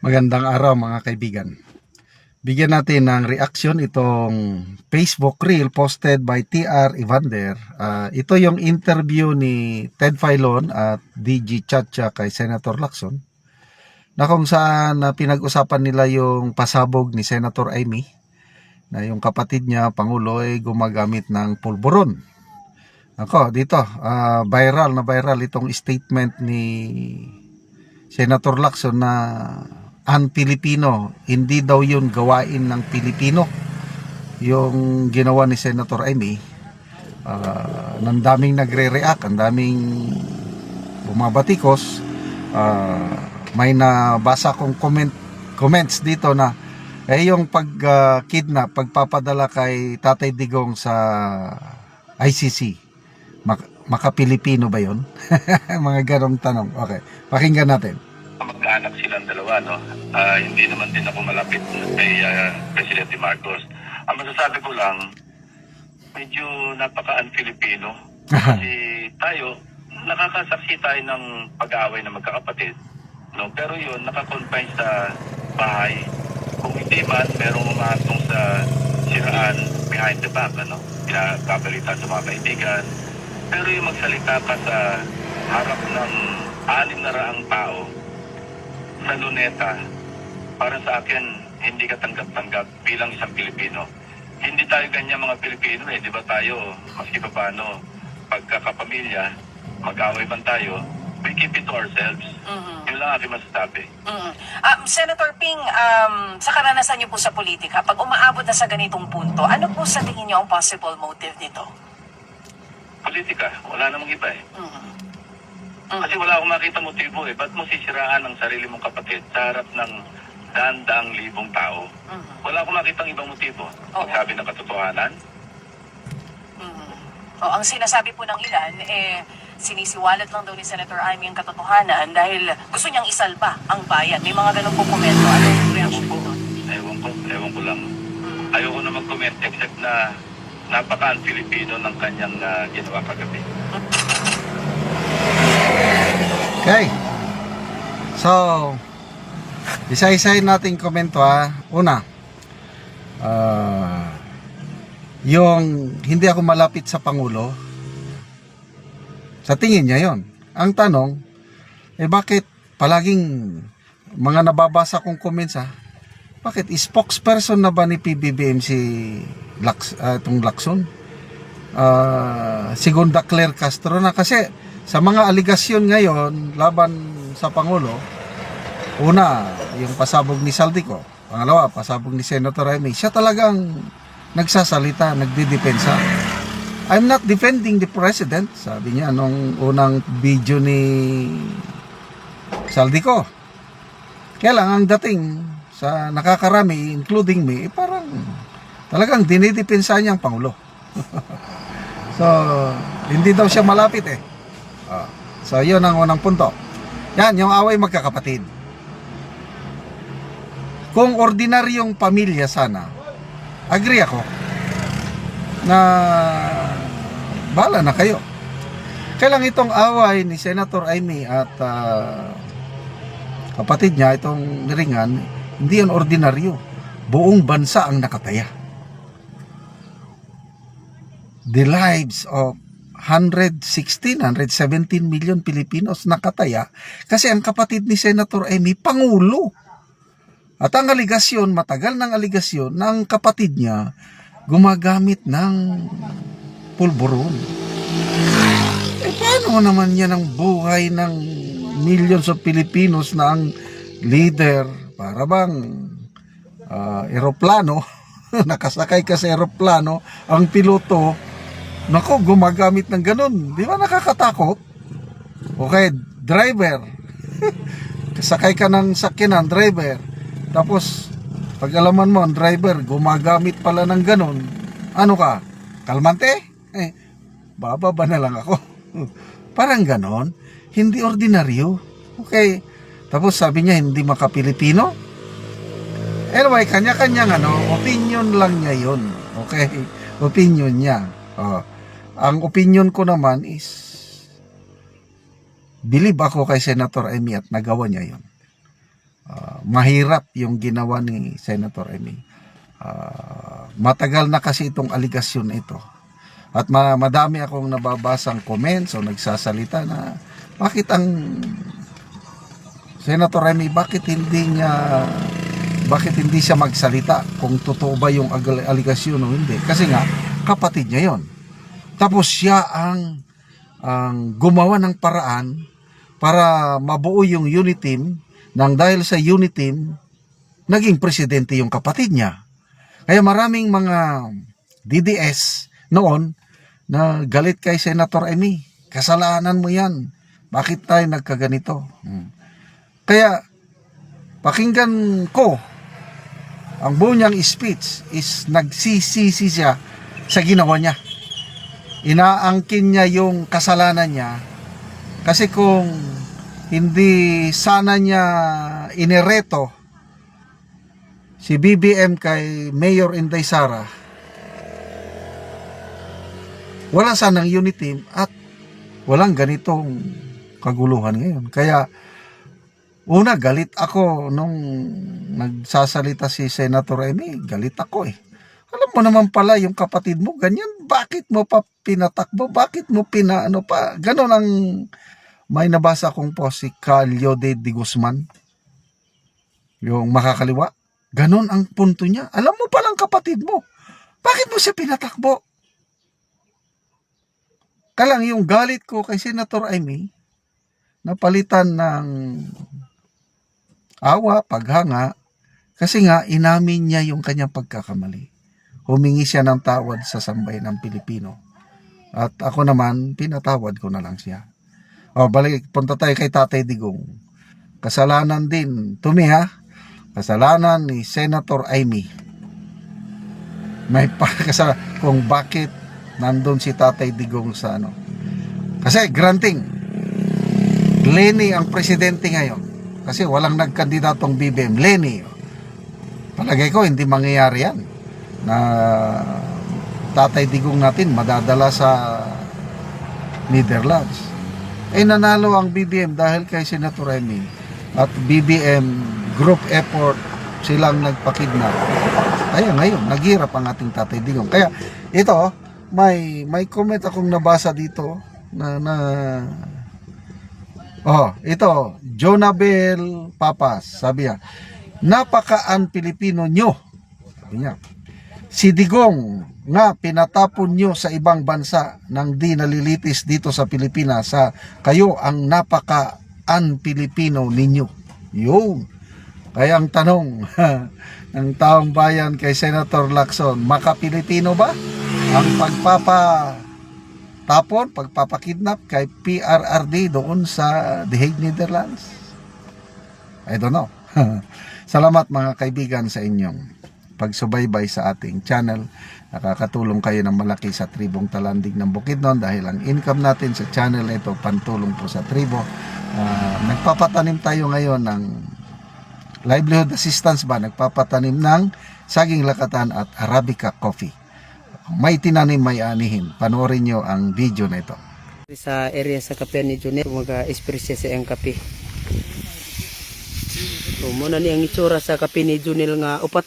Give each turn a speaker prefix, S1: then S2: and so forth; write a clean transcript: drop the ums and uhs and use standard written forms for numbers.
S1: Magandang araw mga kaibigan. Bigyan natin ng reaction itong Facebook reel posted by TR Evander. Ito yung interview ni Ted Filon at DG Chacha kay Senator Lacson na kung saan pinag-usapan nila yung pasabog ni Senator Amy na yung kapatid niya, Pangulo, ay gumagamit ng pulburon. Ako, dito, viral itong statement ni Senator Lacson na un-Pilipino, hindi daw yun gawain ng Pilipino yung ginawa ni Senator Amy. Nang daming nagre-react, ang daming bumabatikos. May nabasa kong comments dito na yung pag-kidnap, pagpapadala kay Tatay Digong sa ICC, maka-Pilipino ba yun? Mga ganong tanong. Okay, pakinggan natin.
S2: Mag-anak silang dalawa, no? Hindi naman din ako malapit kay Presidente Marcos. Ang masasabi ko lang, medyo napaka-un-Filipino. Kasi tayo, nakakasaksi tayo ng pag-aaway ng magkakapatid. No? Pero yun, nakakonfine sa bahay. Kung hindi man, merong umatong sa siraan behind the back, ano? Pinagkabalita sa mga kaibigan. Pero yung magsalita ka sa harap ng 600 tao, sa luneta, para sa akin, hindi ka tanggap-tanggap bilang isang Pilipino. Hindi tayo ganyan mga Pilipino di ba tayo, maski pa paano, pagkakapamilya, mag-away man tayo, we keep it to ourselves. Yun lang aking masasabi.
S3: Senator Ping, sa karanasan niyo po sa politika, pag umaabot na sa ganitong punto, ano po sa tingin niyo ang possible motive nito?
S2: Politika, wala namang iba Kasi wala akong makita motibo Ba't mo sisiraan ang sarili mong kapatid sa harap ng daan-daang libong tao? Wala akong makitang ibang motibo. Magsabi ng katotohanan.
S3: Ang sinasabi po ng ilan, sinisiwalat lang daw ni Senator Amy ang katotohanan dahil gusto niyang isalba ang bayan. May mga ganun po komento. Ano yung reaction po doon?
S2: Ewan ko lang. Ayoko na mag-comment except na napaka-un-Filipino ng kanyang ginawa kagabi.
S1: Okay. So, isa-isahin natin komento Una, yung hindi ako malapit sa Pangulo, sa tingin niya yon. Ang tanong, bakit palaging mga nababasa kong comments bakit spokesperson na ba ni PBBM si itong Lacson? Segunda Claire Castro na, kasi sa mga aligasyon ngayon laban sa Pangulo, una, yung pasabog ni Saldico. Pangalawa, pasabog ni Senator Amy. Siya talagang nagsasalita, nagdidepensa. I'm not defending the president, sabi niya nung unang video ni Saldico. Kaya lang, ang dating sa nakakarami, including me, parang talagang dinidepensa niya ang Pangulo. So, hindi daw siya malapit So, yun ang unang punto. Yan, yung away magkakapatid. Kung ordinaryong pamilya sana, agree ako na bala na kayo. Kaya lang itong away ni Senator Amy at kapatid niya, itong Niringan, hindi yan ordinaryo. Buong bansa ang nakataya. The lives of 117 million Pilipinos nakataya kasi ang kapatid ni Senator Amy, Pangulo. At ang aligasyon, matagal ng aligasyon, na ang kapatid niya gumagamit ng pulburon. Paano naman yan ang buhay ng millions of Filipinos na ang leader, para bang eroplano, nakasakay ka sa eroplano, ang piloto, nako, gumagamit ng ganun. Di ba nakakatakot? Okay, driver. Sakay ka ng sakyanan, driver. Tapos, pag-alaman mo, ang driver, gumagamit pala ng ganun. Ano ka? Kalmante? Bababa na lang ako. Parang ganon. Hindi ordinaryo. Okay. Tapos sabi niya, hindi maka-Pilipino. Anyway, kanya-kanyang opinion lang niya yun. Okay? Opinion niya. Ang opinion ko naman is believe ako kay Senator Amy at nagawa niya yun. mahirap yung ginawa ni Senator Amy. Matagal na kasi itong aligasyon na ito. At madami akong nababasang comments o nagsasalita na bakit ang Senator Amy, bakit hindi siya magsalita kung totoo ba yung aligasyon o hindi. Kasi nga, kapatid niya yon. Tapos siya ang gumawa ng paraan para mabuo yung unit team, nang dahil sa unit team, naging presidente yung kapatid niya. Kaya maraming mga DDS noon na galit kay Senator Amy. Kasalanan mo yan. Bakit tayo nagkaganito? Kaya, pakinggan ko, ang buo niyang speech is nagsisisi siya sa ginawa niya. Inaangkin niya yung kasalanan niya kasi kung hindi sana niya inireto si BBM kay Mayor Inday Sara, wala sanang unit team at walang ganitong kaguluhan ngayon. Kaya una, galit ako nung nagsasalita si Senator Amy. Galit ako eh. Alam mo naman pala yung kapatid mo, ganyan. Bakit mo pa pinatakbo? Bakit mo pinaano pa? Ganon ang may nabasa kong post si Calio de Guzman. Yung makakaliwa. Ganon ang punto niya. Alam mo palang kapatid mo. Bakit mo siya pinatakbo? Kalang yung galit ko kay Senator Amy, napalitan ng awa, paghanga, kasi nga inamin niya yung kanyang pagkakamali. Humingi siya ng tawad sa sambayan ng Pilipino. At ako naman, pinatawad ko na lang siya. Punta tayo kay Tatay Digong. Kasalanan din, kasalanan ni Senator Amy. May kasalanan kung bakit nandun si Tatay Digong sa ano. Kasi granting, Leni ang presidente ngayon. Kasi walang nagkandidatong BBM. Leni. Palagay ko hindi mangyayari yan. Na Tatay Digong natin madadala sa Netherlands. Nanalo ang BBM dahil kay Senator Amy. At BBM group effort silang nagpakidnap. Kaya ngayon, naghirap ang ating Tatay Digong. Kaya ito, may comment akong nabasa dito ito, Jonabel Papas, sabi niya, napakaan Pilipino nyo. Sabi niya, si Digong nga pinatapon nyo sa ibang bansa nang di nalilitis dito sa Pilipinas, kayo ang napakaan Pilipino ninyo. Yun. Kaya ang tanong ng taong bayan kay Senator Lacson, maka-Pilipino ba ang pagpapakidnap kay PRRD doon sa The Hague, Netherlands? I don't know. Salamat mga kaibigan sa inyong pagsubaybay sa ating channel. Nakakatulong kayo ng malaki sa tribong Talandig ng Bukidnon dahil ang income natin sa channel ito pantulong po sa tribo. Nagpapatanim tayo ngayon ng livelihood assistance ba? Nagpapatanim ng saging lakatan at Arabica coffee. May tinanim, may anihin. Panoorin nyo ang video na ito.
S4: Sa area sa kape ni Junel, mag-espresya sa ang kape. So, muna ni ang itsura sa kape ni Junel nga upat